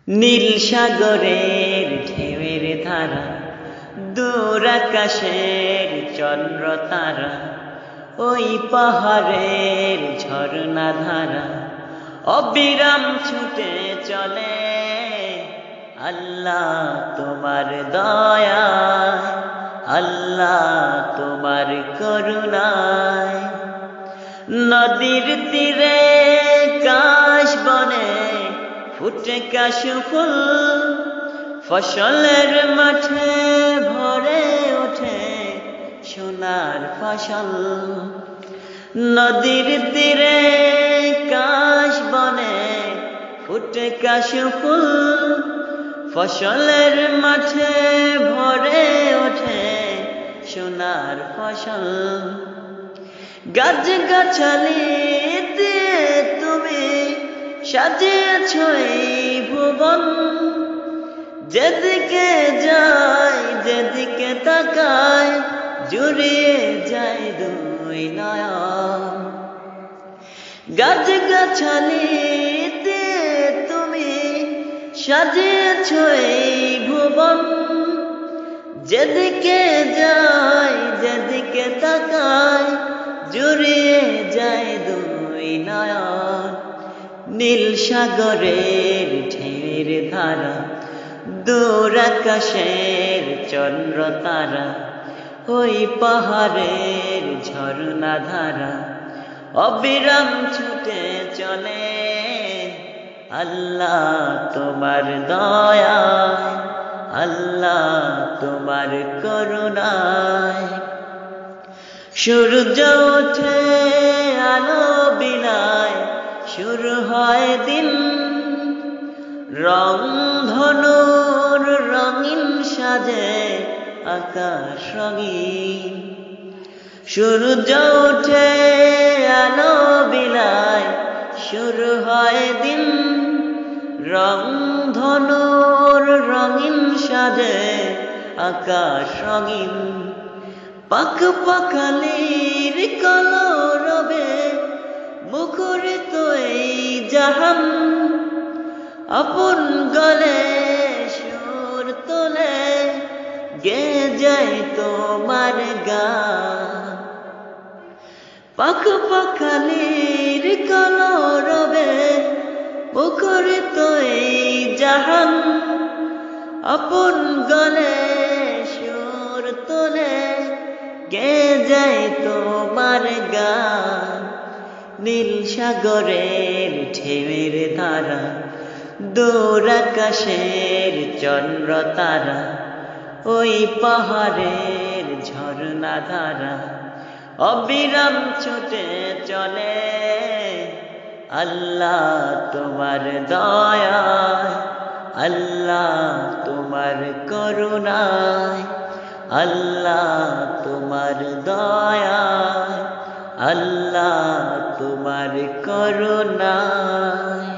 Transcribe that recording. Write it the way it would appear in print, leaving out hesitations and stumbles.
নীল সাগরের ঢেউয়ের ধারা, দূর আকাশের চন্দ্র তারা, ওই পাহাড়ের ঝর্ণা ধারা অবিরাম ছুটে চলে। আল্লাহ তোমার দয়ায়, আল্লাহ তোমার করুণায়। নদীর তীরে কাশ বনে ফুটে কাশফুল, ফসলের মাঠে ভরে ওঠে সোনার ফসল। নদীর তীরে কাশ বনে ফুটে কাশফুল, ফসলের মাঠে ভরে ওঠে সোনার ফসল। গাছ গাছালিতে তুমি সাজিয়েছ এই ভুবন, যেদিকে যাই যেদিকে তাকাই জুড়িয়ে যায় দুই নয়ন। গাছ গাছালিতে তুমি সাজিয়েছ এই ভুবন, যেদিকে যাই যেদিকে তাকাই জুড়িয়ে যায় দুই নয়ন। নীল সাগরের ঢেউয়ের ধারা, দূর আকাশের চন্দ্র তারা, ওই পাহাড়ের ঝর্ণা ধারা অবিরাম ছুটে চলে। আল্লাহ তোমার দয়ায়, আল্লাহ তোমার করুণায়। সূর্য ওঠে আলো বিলায়, শুরু হয় দিন, রং ধনুর রঙিন সাজে আকাশ রঙিন। সূর্য ওঠে আলো বিলায়, শুরু হয় দিন, রং ধনুর রঙিন সাজে আকাশ রঙিন। পাখ পাখালির কলরবে মুখরিত এই জাহান, আপন গলে সুর তোলে গেয়ে যায় তোমার গান। পাখ পাখালির কলরবে মুখরিত এই জাহান, আপন গলে সুর তোলে গেয়ে যায় তোমার গান। নীল সাগরের ঢেউয়ের ধারা, দূর আকাশের চন্দ্র তারা, ওই পাহাড়ের ঝর্ণা ধারা অবিরাম ছুটে চলে। আল্লাহ তোমার দয়ায়, আল্লাহ তোমার করুণায়, আল্লাহ তোমার দয়ায়, আল্লাহ তোমার করুণায়।